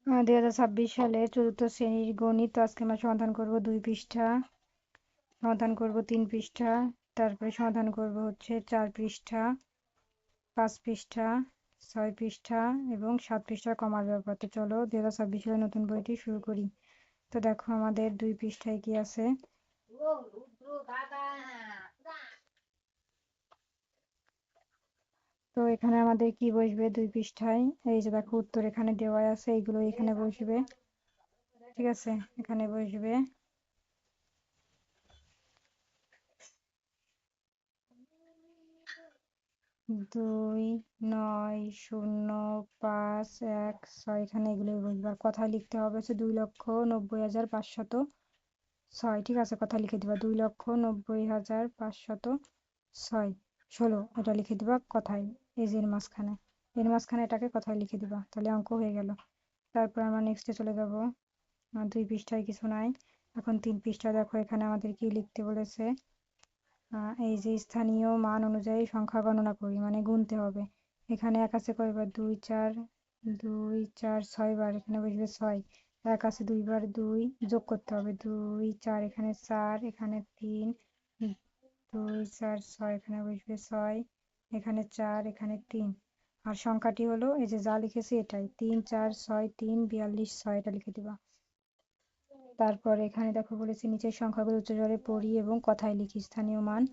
2026 সালে চতুর্থ শ্রেণীর গণিত। তো আজকে আমরা সমাধান করব 2 পৃষ্ঠা, সমাধান করব 3 পৃষ্ঠা, তারপরে সমাধান করব হচ্ছে 4 পৃষ্ঠা, 5 পৃষ্ঠা, 6 পৃষ্ঠা এবং 7 পৃষ্ঠার কমার ব্যাপার। তো চলো 2026 সালের নতুন বইটি শুরু করি। তো দেখো আমাদের 2 পৃষ্ঠায় কি আছে। তো এখানে আমাদের কি বসবে 2 পৃষ্ঠায়, এই যে দেখো উত্তর এখানে দেওয়া আছে, এইগুলো এখানে বসবে, ঠিক আছে। এখানে বসবে 2,9,0,5,1,6, এখানে এগুলোই বসবে। আর কথায় লিখতে হবে হচ্ছে 2,90,506, ঠিক আছে। কথা লিখে দিবা 2,90,506, 16 এটা লিখে দিবা কথায়, এই যে এর মাঝখানে, এর মাঝখানে এটাকে কথায় লিখে দিবা, তাহলে অঙ্ক হয়ে গেল। তারপর আমরা নেক্সটে চলে যাব। 2 পৃষ্ঠায় কিছু নাই, এখন 3 পৃষ্ঠা। দেখো এখানে আমাদের কি লিখতে বলেছে। এই যে স্থানীয় মান অনুযায়ী সংখ্যা গণনা করি, মানে গুনতে হবে। এখানে এক আছে কয়বার, 2 4 বার, এখানে বসবে 6। এক আছে 2 বার, 2 যোগ করতে হবে, 2 4, এখানে 4, এখানে 3, 2 4 6, এখানে বসবে 6, এখানে 4, এখানে 3। আর সংখ্যাটি হলো এই যে যা লিখেছি এটাই, 3 4 6 3 42 6, এটা লিখে দিবা। তারপর এখানে দেখো বলেছে নিচের সংখ্যাগুলো উচ্চস্বরে পড়ি এবং কথায় লিখি, স্থানীয় মান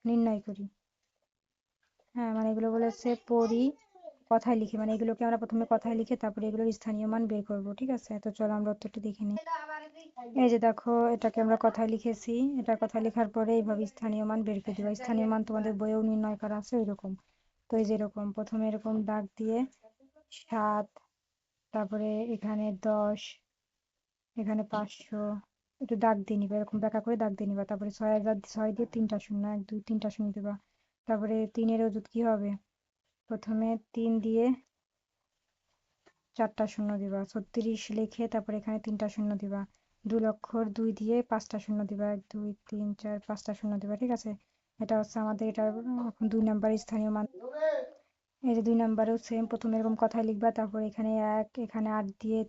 নির্ণয় করি। হ্যাঁ, মানে এগুলো বলেছে পড়ি, কথায় লিখি, মানে এগুলোকে আমরা প্রথমে কথায় লিখে তারপরে এগুলোর স্থানীয় মান বের করব, ঠিক আছে। তো চলো আমরা উত্তরটি দেখে নিই। এই যে দেখো এটাকে আমরা কথায় লিখেছি, এটা কথায় লেখার পরে এইভাবে স্থানীয় মান বের করে দিবা। স্থানীয় মান তোমাদের বইয়েও নির্ণয় করা আছে ওইরকম। তো এই যে এরকম প্রথমে এরকম দাগ দিয়ে 7, তারপরে এখানে 10, এখানে 500, একটু দাগ দিয়ে নিবা, এরকম ব্যাখ্যা করে দাগ দিয়ে নিবা। তারপরে 6,000, 6 দিয়ে 3টা শূন্য, 1 2 3টা শূন্য দিবা। তারপরে 3-এর অযুত কি হবে, প্রথমে 3 দিয়ে 4টা শূন্য দিবা, 36 লিখে তারপরে এখানে 3টা শূন্য দিবা। 2,00,000 2 দিয়ে 5টা শূন্য দিবা, 1 2 3 4 5টা শূন্য দিবা, ঠিক আছে। এটা হচ্ছে আমাদের এটার এখন 2 নাম্বার স্থানীয় মান। এই যে 2 নাম্বারেও সেম, প্রথমে এরকম কথায় লিখবা, তারপর এখানে 1, এখানে 8 দিয়ে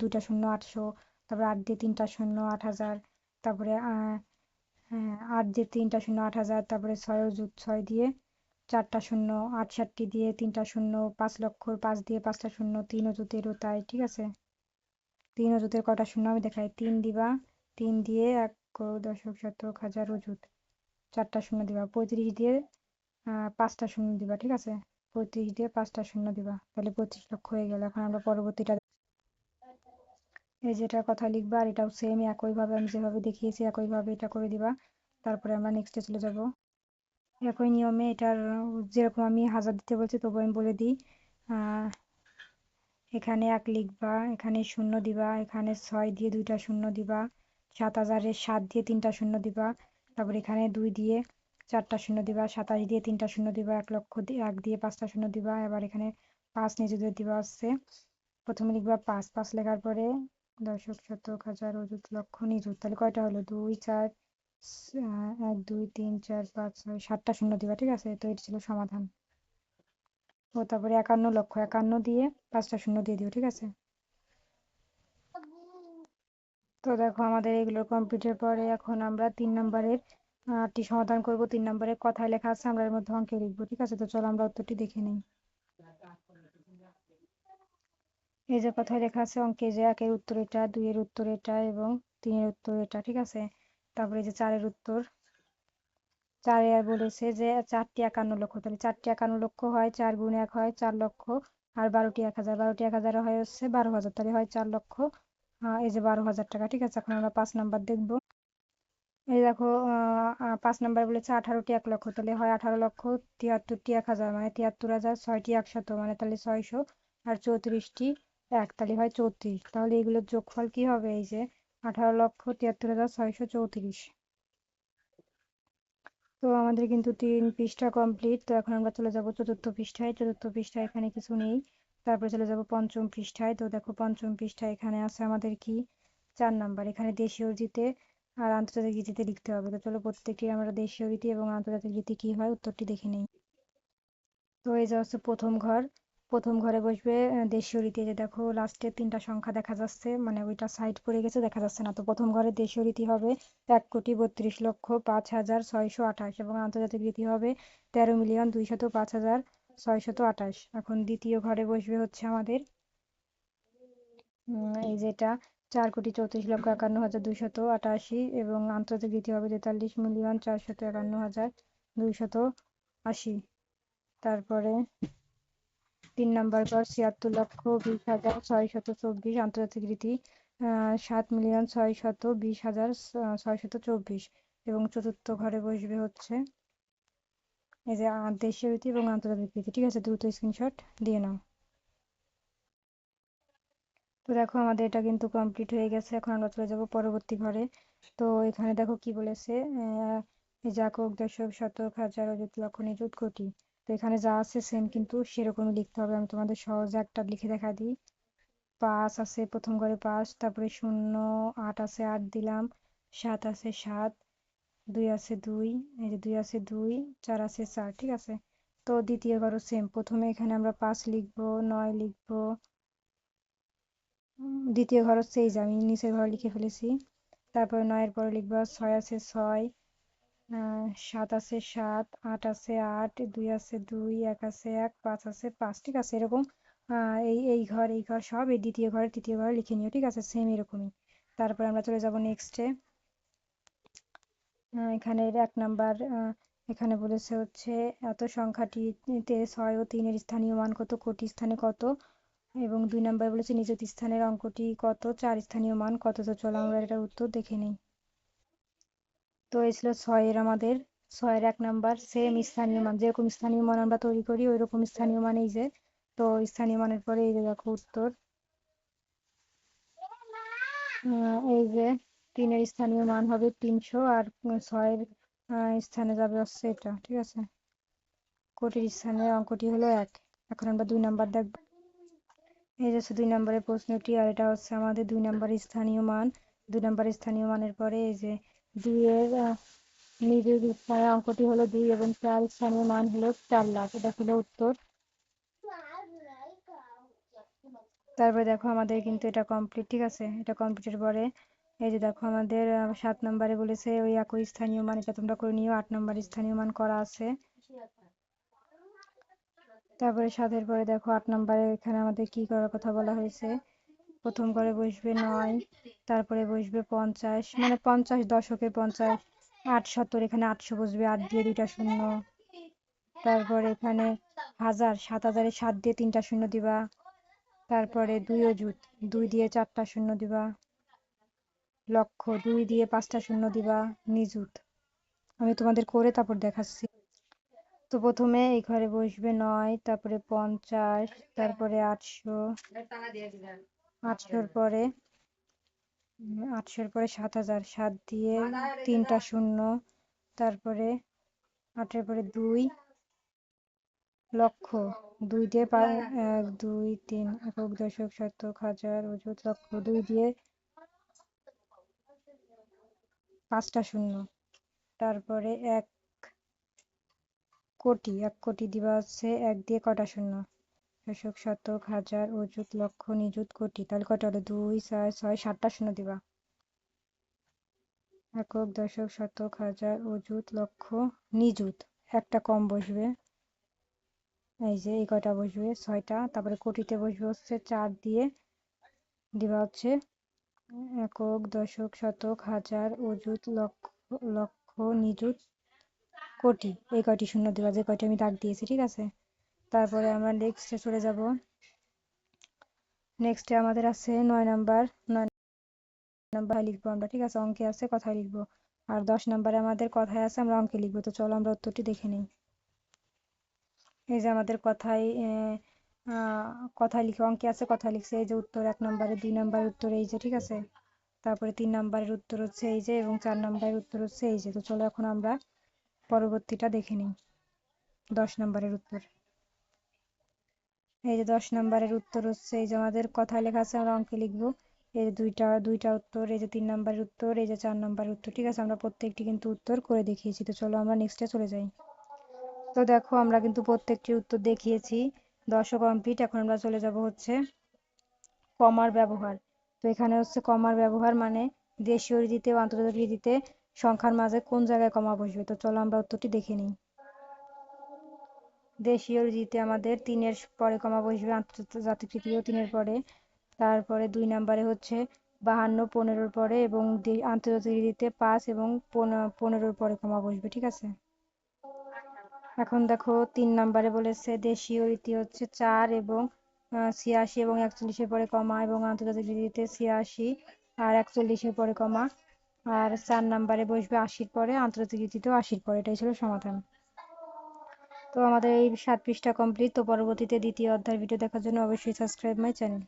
2টা শূন্য 800, তারপর 8 দিয়ে 3টা শূন্য 8,000, তারপরে হ্যাঁ 8 দিয়ে 3টা শূন্য 8,000, তারপরে 6 অযুত 6 দিয়ে 4টা শূন্য, 68 দিয়ে 3টা শূন্য, 5,00,000 5 দিয়ে 5টা শূন্য, 3 অযুতেরও তাই, ঠিক আছে। 3 অযুতের কটা শূন্য আমি দেখাই, 3 দিবা, 3 দিয়ে 1 করোড় দশক শতক হাজার অযুত, 4টা শূন্য দিবা। 35 দিয়ে 5টা শূন্য দিবা, ঠিক আছে। 35 দিয়ে 5টা শূন্য দিবা, তাহলে 25 লক্ষ হয়ে গেল। এখন আমরা পরবর্তীটা, এই যেটার কথা লিখবা, আর এটাও সেম একইভাবে আমি যেভাবে দেখিয়েছি একইভাবে এটা করে দিবা। তারপরে আমরা নেক্সটে চলে যাব। একই নিয়মে এটার যেরকম আমি 1000 দিতে বলছি তবু আমি বলে দিই। এখানে 1 লিখবা, এখানে শূন্য দিবা, এখানে 6 দিয়ে 2টা শূন্য দিবা, 7,000-এর 7 দিয়ে 3টা শূন্য দিবা, তারপর এখানে 2 দিয়ে 4টা শূন্য দিবা, 27 দিয়ে 3টা শূন্য দিবা, 1,00,000 দিয়ে 1 দিয়ে 5টা শূন্য দিবা। এবার এখানে 5 নিজেদের দিবা হচ্ছে, প্রথমে লিখবা 5, 5 লেখার পরে দশক শতক হাজার অযুত লক্ষ নিযুত, তাহলে কয়টা হলো 2 4 1 2 3 4 5 6 7টা শূন্য দিবা, ঠিক আছে। তো এটা ছিল সমাধান। ও তারপরে 51 লক্ষ, 51 দিয়ে 5টা শূন্য দিয়ে দিও, ঠিক আছে। তো দেখো আমাদের এগুলো কমপ্লিটের পরে এখন আমরা 3 নম্বরের টি সমাধান করব। 3 নম্বরের কথায় লেখা আছে, আমরা এর মধ্যে অঙ্কে লিখবো, ঠিক আছে। তো চলো আমরা উত্তরটি দেখে নিই। এই যে কথায় লেখা আছে অঙ্কে, যে 1-এর উত্তর এটা, 2-এর উত্তর এটা এবং 3-এর উত্তর এটা, ঠিক আছে। তারপরে এই যে 4-এর উত্তর, 4-এ বলেছে যে 4টি 51 লক্ষ, তাহলে 4টি 51 লক্ষ হয় 4 গুণ 1 হয় 4 লক্ষ, আর 12টি 1,000, 12টি 1,000 হয় হচ্ছে 12,000, তাহলে হয় 4 লক্ষ, এই যে 12,000 টাকা, ঠিক আছে। এখন আমরা 5 নাম্বার দেখবো। এই দেখো 5 নাম্বার বলেছে 18টি 1 লক্ষ, তাহলে হয় 18 লক্ষ 73টি 1,000, মানে 73,000, 6টি 100, মানে তাহলে 600, আর 34টি 1, তাহলে হয় 34। তাহলে এগুলোর যোগফল কি হবে, এই যে 18,73,634। তো আমাদের কিন্তু 3 পৃষ্ঠা কমপ্লিট। তো এখন আমরা চলে যাব চতুর্থ পৃষ্ঠায়। চতুর্থ পৃষ্ঠায় এখানে কিছু নেই। তারপরে চলে যাব পঞ্চম পৃষ্ঠায়। তো দেখো পঞ্চম পৃষ্ঠায় এখানে আছে আমাদের কি 4 নাম্বার, এখানে দেশীয় রীতিতে আর আন্তর্জাতিক রীতিতে লিখতে হবে। তো চলো প্রত্যেকটি আমরা দেশীয় রীতি এবং আন্তর্জাতিক রীতি কি হয় উত্তরটি দেখে নেই। তো এই যে হচ্ছে প্রথম ঘর, প্রথম ঘরে বসবে দেশীয় রীতি। যে দেখো লাস্টে 3টা সংখ্যা দেখা যাচ্ছে, মানে ওইটা সাইড পড়ে গেছে, দেখা যাচ্ছে না। তো প্রথম ঘরে দেশীয় রীতি হবে 1,32,05,628 এবং আন্তর্জাতিক রীতি হবে 13,205,628। এখন দ্বিতীয় ঘরে বসবে হচ্ছে আমাদের এই যেটা 4,34,51,288 এবং আন্তর্জাতিক রীতি হবে 43,451,280। তারপরে 3 নম্বর ঘর 76,20,624 আন্তর্জাতিক রীতি 7,620,624 এবং চতুর্থ ঘরে বসবে হচ্ছে এই যে দেশীয় রীতি এবং আন্তর্জাতিক রীতি। ঠিক আছে, দ্রুত স্ক্রিনশট দিয়ে নাও। তো দেখো আমাদের এটা কিন্তু কমপ্লিট হয়ে গেছে। এখন আমরা চলে যাব পরবর্তী ঘরে। তো এখানে দেখো কি বলেছে, এই যে একক, দশক, শতক, হাজার, অযুত, লক্ষ, নিযুত, কোটি। তো এখানে যা আছে সেম কিন্তু সেরকমই লিখতে হবে। আমি তোমাদের সহজে একটা লিখে দেখা দিই। 5 আছে প্রথম ঘরে 5, তারপরে 0, 8 আছে 8 দিলাম, 7 আছে 7, 2 আছে 2, এই যে 2 আছে 2, 4 আছে 4। ঠিক আছে, তো দ্বিতীয় ঘরও সেম। প্রথমে এখানে আমরা 5 লিখবো, 9 লিখবো। দ্বিতীয় ঘর হচ্ছে এই যে আমি নিচের ঘর লিখে ফেলেছি। তারপরে 9-এর পরে লিখবো 6 আছে 6, 7 আছে 7, 8 আছে 8, 2 আছে 2, 1 আছে 1, 5 আছে 5। ঠিক আছে, এরকম এই ঘর সব এই দ্বিতীয় ঘরে তৃতীয় ঘরে লিখে নিও। ঠিক আছে, সেম এরকমই। তারপরে আমরা চলে যাব নেক্সটে। এখানে 1 নাম্বার, এখানে বলেছে হচ্ছে এত সংখ্যাটিতে 6 ও 3-এর স্থানীয় মান কত, কোটি স্থানে কত, এবং 2 নাম্বার বলেছে নিযুত স্থানের অঙ্কটি কত, 4 স্থানীয় মান কত। তো চলো আমরা এটার উত্তর দেখে নিই। তো এই ছিল 6-এর আমাদের 6-এর 1 নাম্বার সেম স্থানীয় মান, যেরকম স্থানীয় মান আমরা তৈরি করি ওই রকম স্থানীয় মান। এই যে, তো স্থানীয় মানের পরে এই যে দেখো উত্তর, এই যে 3-এর স্থানীয় মান হবে 300 আর 6-এর স্থানে যাবে হচ্ছে এটা। ঠিক আছে, কোটির স্থানে অঙ্কটি হলো 1। এখন আমরা 2 নাম্বার দেখব। এই যে 2 নাম্বারের প্রশ্নটি, আর এটা হচ্ছে আমাদের 2 নাম্বারের স্থানীয় মান। 2 নাম্বারের স্থানীয় মানের পরে এই যে 2-এর নিযুত স্থানের অঙ্কটি হলো 2 এবং 4 স্থানীয় মান হলো 4 লাখ। এটা ছিল উত্তর। তারপরে দেখো আমাদের কিন্তু এটা কমপ্লিট। ঠিক আছে, এটা কমপ্লিটের পরে এই যে দেখো আমাদের 7 নাম্বারে বলেছে ওই একই স্থানীয় মান, এটা তোমরা করে নিও। 8 নাম্বার স্থানীয় মান করা আছে। তারপরে 7-এর পরে দেখো 8 নাম্বারে এখানে আমাদের কি করার কথা বলা হয়েছে। প্রথম ঘরে বসবে 9, তারপরে বসবে 50, মানে 50 দশকে 50, 8 70, এখানে 800 বসবে, 8 দিয়ে 2টা শূন্য। তারপরে এখানে 1000, 7,000-এ 7 দিয়ে 3টা শূন্য দিবা। তারপরে 2 অযুত, 2 দিয়ে 4টা শূন্য দিবা। লক্ষ, 2 দিয়ে 5টা শূন্য দিবা। নিযুত আমি তোমাদের করে তারপর দেখাচ্ছি। তো প্রথমে এই ঘরে বসবে 9, তারপরে 50, তারপরে 800, 800-র পরে 800-র পরে 7,000, 7 দিয়ে 3টা শূন্য। তারপরে 8-এর পরে 2 লক্ষ, 2 দিয়ে 1 2 3 একক, দশক, শতক, হাজার, অযুত, লক্ষ, 2 দিয়ে 5টা শূন্য। তারপরে 1 কোটি, 1 কোটি দিবা হচ্ছে 1 দিয়ে কটা শূন্য, দশক, শতক, হাজার, অযুত, লক্ষ, নিযুত, কোটি। তাহলে কটা হলো, 2 4 6 7টা শূন্য দিবা। একক, দশক, শতক, হাজার, অযুত, লক্ষ, নিযুত একটা কম বসবে। এই যে এই কয়টা বসবে 6টা। তারপরে কোটিতে বসবে হচ্ছে 4 দিয়ে দিবা হচ্ছে একক, দশক, শতক, হাজার, অযুত, লক্ষ, লক্ষ, নিযুত, কোটি। এই কয়টি শূন্য দিবা, যে কয়টি আমি দাগ দিয়েছি। ঠিক আছে, তারপরে আমরা নেক্সটে চলে যাব। নেক্সটে আমাদের আছে 9 নাম্বার। 9 নাম্বার লিখবো আমরা। ঠিক আছে, অঙ্কে আছে কথায় লিখবো। আর 10 নাম্বারে আমাদের কথায় আছে, আমরা অঙ্কে লিখবো। তো চলো আমরা উত্তরটি দেখে নিই। এই যে আমাদের কথায় কথায় লিখে, অঙ্কে আছে কথায় লিখছে। এই যে উত্তর 1 নাম্বারে, 2 নাম্বারের উত্তর এই যে। ঠিক আছে, তারপরে 3 নাম্বারের উত্তর হচ্ছে এই যে, এবং 4 নাম্বারের উত্তর হচ্ছে এই যে। তো চলো এখন আমরা পরবর্তীটা দেখে নিই। 10 নাম্বারের উত্তর, এই যে 10 নাম্বারের উত্তর হচ্ছে এই যে আমাদের কথায় লেখা আছে, আমরা অঙ্কে লিখবো। এই যে দুইটা উত্তর, এই যে 3 নাম্বারের উত্তর, এই যে 4 নাম্বারের উত্তর। ঠিক আছে, আমরা প্রত্যেকটি কিন্তু উত্তর করে দেখিয়েছি। তো চলো আমরা নেক্সটে চলে যাই। তো দেখো আমরা কিন্তু প্রত্যেকটি উত্তর দেখিয়েছি। 10ও কমপ্লিট। এখন আমরা চলে যাব হচ্ছে কমার ব্যবহার। তো এখানে হচ্ছে কমার ব্যবহার মানে দেশীয় রীতিতে ও আন্তর্জাতিক রীতিতে সংখ্যার মাঝে কোন জায়গায় কমা বসবে। তো চলো আমরা উত্তরটি দেখে নিই। দেশীয় রীতিতে আমাদের 3-এর পরে কমা বসবে, আন্তর্জাতিক রীতিতেও 3-এর পরে। তারপরে 2 নম্বরে হচ্ছে 52 15-র পরে, এবং আন্তর্জাতিক রীতিতে 5 এবং 15-র পরে কমা বসবে, ঠিক আছে। এখন দেখো 3 নম্বরে বলেছে দেশীয় রীতি হচ্ছে 4 এবং 86 এবং 41-এর পরে কমা, এবং আন্তর্জাতিক রীতিতে 86 আর 41-এর পরে কমা। আর 4 নম্বরে বসবে 80-র পরে, আন্তর্জাতিক রীতিতেও 80-র পরে। এটাই ছিল সমাধান। তো আমাদের এই 7 পৃষ্ঠা কমপ্লিট। তো পরবর্তীতে দ্বিতীয় অধ্যায়ের ভিডিও দেখার জন্য অবশ্যই সাবস্ক্রাইব মাই চ্যানেল।